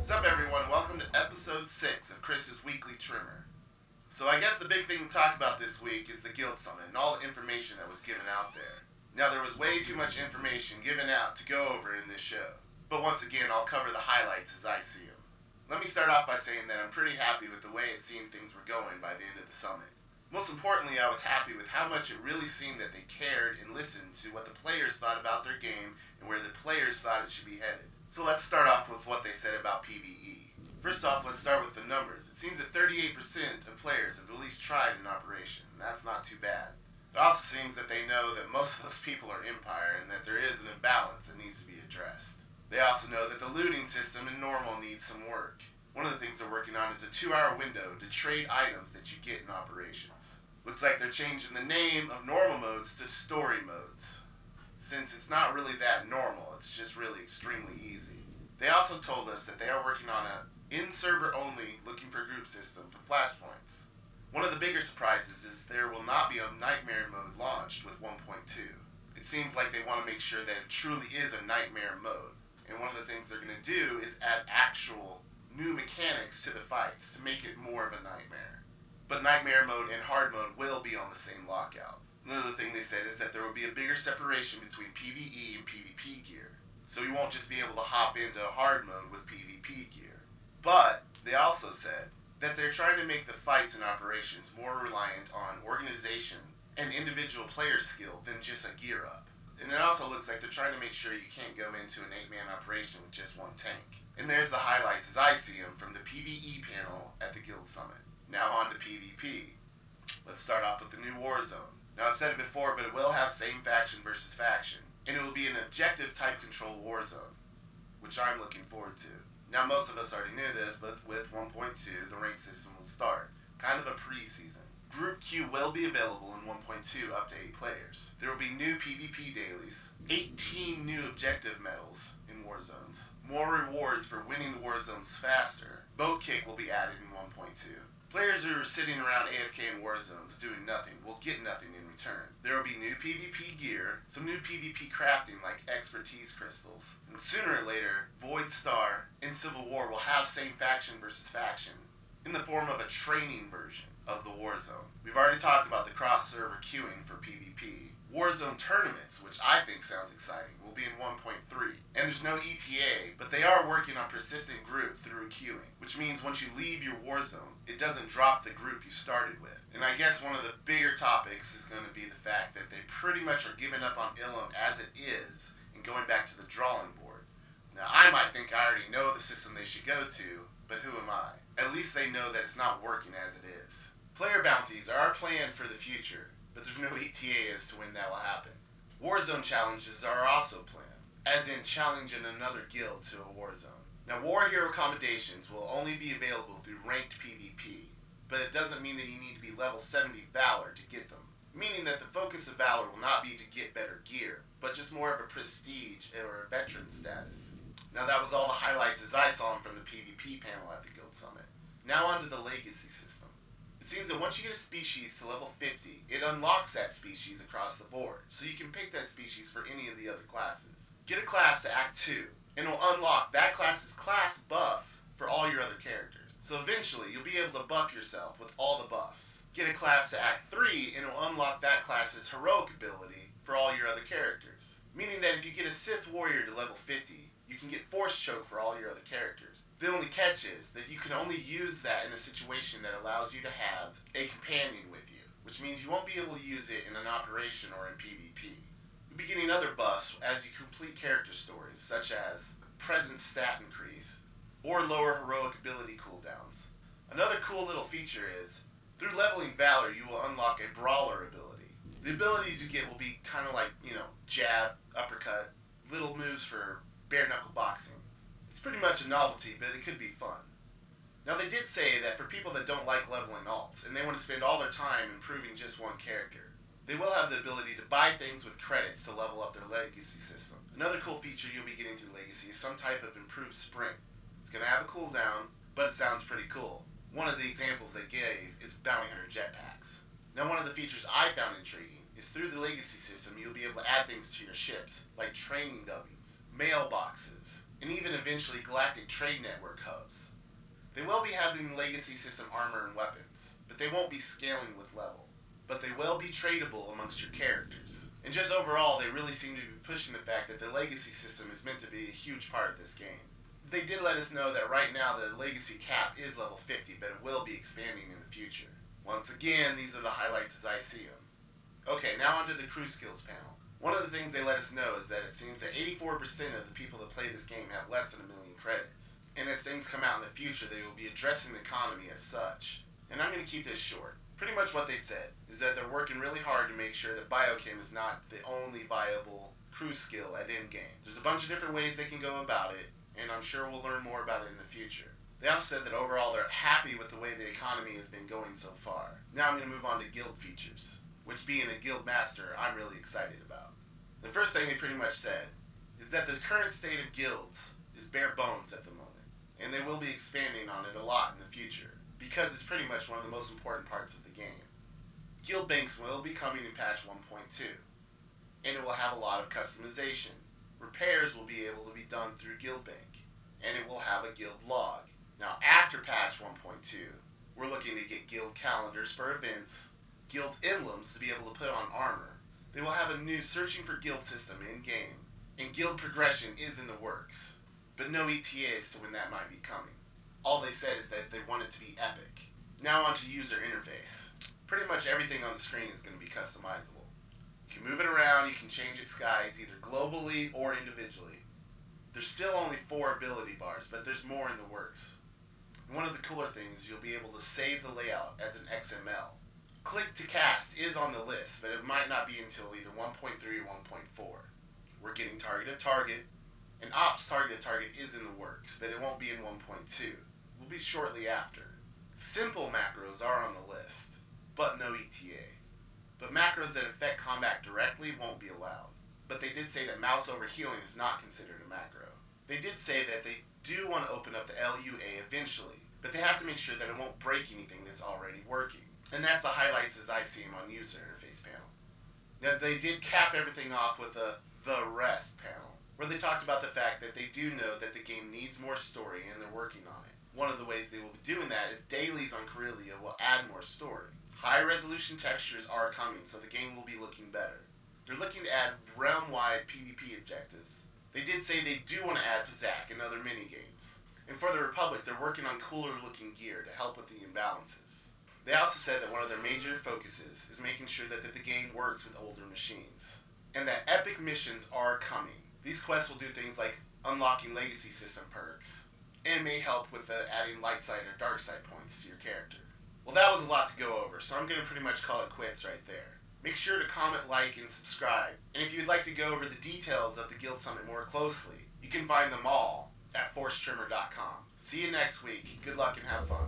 What's up, everyone? Welcome to episode 6 of Chris's weekly Tremor. So I guess the big thing to talk about this week is the Guild Summit and all the information that was given out there. Now, there was way too much information given out to go over in this show, but once again, I'll cover the highlights as I see them. Let me start off by saying that I'm pretty happy with the way it seemed things were going by the end of the summit. Most importantly, I was happy with how much it really seemed that they cared and listened to what the players thought about their game and where the players thought it should be headed. So let's start off with what they said about PvE. First off, let's start with the numbers. It seems that 38% of players have at least tried an operation. That's not too bad. It also seems that they know that most of those people are Empire and that there is an imbalance that needs to be addressed. They also know that the looting system in normal needs some work. One of the things they're working on is a 2-hour window to trade items that you get in operations. Looks like they're changing the name of normal modes to story modes, since it's not really that normal, it's just really extremely easy. They also told us that they are working on a in-server only looking for group system for flashpoints. One of the bigger surprises is there will not be a nightmare mode launched with 1.2. It seems like they want to make sure that it truly is a nightmare mode, and one of the things they're going to do is add actual new mechanics to the fights to make it more of a nightmare. But nightmare mode and hard mode will be on the same lockout. Another thing they said is that there will be a bigger separation between PvE and PvP gear. So you won't just be able to hop into hard mode with PvP gear. But they also said that they're trying to make the fights and operations more reliant on organization and individual player skill than just a gear up. And it also looks like they're trying to make sure you can't go into an 8-man operation with just one tank. And there's the highlights as I see them from the PvE panel at the Guild Summit. Now on to PvP. Let's start off with the new Warzone. Now, I've said it before, but it will have same faction versus faction, and it will be an objective type control Warzone, which I'm looking forward to. Now, most of us already knew this, but with 1.2, the rank system will start, kind of a pre-season. Group Q will be available in 1.2 up to 8 players. There will be new PvP dailies, 18 new objective medals in Warzones, more rewards for winning the Warzones faster. Boat Kick will be added in 1.2. Players who are sitting around AFK in Warzones doing nothing will get nothing in return. There will be new PvP gear, some new PvP crafting like expertise crystals, and sooner or later, Void Star and Civil War will have same faction versus faction in the form of a training version of the Warzone. We've already talked about the cross-server queuing for PvP. Warzone tournaments, which I think sounds exciting, will be in 1.3. And there's no ETA, but they are working on persistent group through queuing, which means once you leave your Warzone, it doesn't drop the group you started with. And I guess one of the bigger topics is going to be the fact that they pretty much are giving up on Ilum as it is and going back to the drawing board. Now, I might think I already know the system they should go to, but who am I? At least they know that it's not working as it is. Player bounties are planned for the future, but there's no ETA as to when that will happen. Warzone challenges are also planned, as in challenging another guild to a Warzone. Now, War Hero accommodations will only be available through ranked PvP, but it doesn't mean that you need to be level 70 Valor to get them, meaning that the focus of Valor will not be to get better gear, but just more of a prestige or a veteran status. Now, that was all the highlights as I saw them from the PvP panel at the Guild Summit. Now on to the legacy system. It seems that once you get a species to level 50, it unlocks that species across the board, so you can pick that species for any of the other classes. Get a class to Act 2, and it will unlock that class's class buff for all your other characters. So eventually, you'll be able to buff yourself with all the buffs. Get a class to Act 3, and it will unlock that class's heroic ability for all your other characters. Meaning that if you get a Sith Warrior to level 50, you can get Force Choke for all your other characters. The only catch is that you can only use that in a situation that allows you to have a companion with you, which means you won't be able to use it in an operation or in PvP. You'll be getting other buffs as you complete character stories, such as present stat increase or lower heroic ability cooldowns. Another cool little feature is, through leveling Valor, you will unlock a Brawler ability. The abilities you get will be kind of like, jab, uppercut, little moves for bare-knuckle boxing. It's pretty much a novelty, but it could be fun. Now, they did say that for people that don't like leveling alts, and they want to spend all their time improving just one character, they will have the ability to buy things with credits to level up their legacy system. Another cool feature you'll be getting through legacy is some type of improved sprint. It's going to have a cooldown, but it sounds pretty cool. One of the examples they gave is bounty hunter jetpacks. Now, one of the features I found intriguing is through the legacy system, you'll be able to add things to your ships, like training dummies, mailboxes, and even eventually galactic trade network hubs. They will be having legacy system armor and weapons, but they won't be scaling with level. But they will be tradable amongst your characters. And just overall, they really seem to be pushing the fact that the legacy system is meant to be a huge part of this game. They did let us know that right now the legacy cap is level 50, but it will be expanding in the future. Once again, these are the highlights as I see them. Okay, now onto the crew skills panel. One of the things they let us know is that it seems that 84% of the people that play this game have less than 1 million credits. And as things come out in the future, they will be addressing the economy as such. And I'm going to keep this short. Pretty much what they said is that they're working really hard to make sure that biochem is not the only viable crew skill at endgame. There's a bunch of different ways they can go about it, and I'm sure we'll learn more about it in the future. They also said that overall they're happy with the way the economy has been going so far. Now I'm going to move on to guild features, which being a guild master, I'm really excited about. The first thing they pretty much said is that the current state of guilds is bare bones at the moment, and they will be expanding on it a lot in the future, because it's pretty much one of the most important parts of the game. Guild banks will be coming in patch 1.2, and it will have a lot of customization. Repairs will be able to be done through guild bank, and it will have a guild log. Now after patch 1.2, we're looking to get guild calendars for events, guild emblems to be able to put on armor. They will have a new searching for guild system in-game, and guild progression is in the works, but no ETA as to when that might be coming. All they said is that they want it to be epic. Now onto user interface. Pretty much everything on the screen is going to be customizable. You can move it around, you can change its skies either globally or individually. There's still only 4 ability bars, but there's more in the works. And one of the cooler things is you'll be able to save the layout as an XML. Click to cast is on the list, but it might not be until either 1.3 or 1.4. We're getting target of target, and ops target of target is in the works, but it won't be in 1.2. Will be shortly after. Simple macros are on the list, but no ETA. But macros that affect combat directly won't be allowed. But they did say that mouse over healing is not considered a macro. They did say that they do want to open up the LUA eventually, but they have to make sure that it won't break anything that's already working. And that's the highlights as I see them on user interface panel. Now they did cap everything off with the rest panel, where they talked about the fact that they do know that the game needs more story and they're working on it. One of the ways they will be doing that is dailies on Corellia will add more story. High resolution textures are coming, so the game will be looking better. They're looking to add realm-wide PvP objectives. They did say they do want to add Pizak and other mini-games. And for the Republic, they're working on cooler looking gear to help with the imbalances. They also said that one of their major focuses is making sure that the game works with older machines. And that epic missions are coming. These quests will do things like unlocking legacy system perks, and may help with adding light side or dark side points to your character. Well, that was a lot to go over, so I'm going to pretty much call it quits right there. Make sure to comment, like, and subscribe. And if you'd like to go over the details of the Guild Summit more closely, you can find them all at forcetremor.com. See you next week. Good luck and have fun.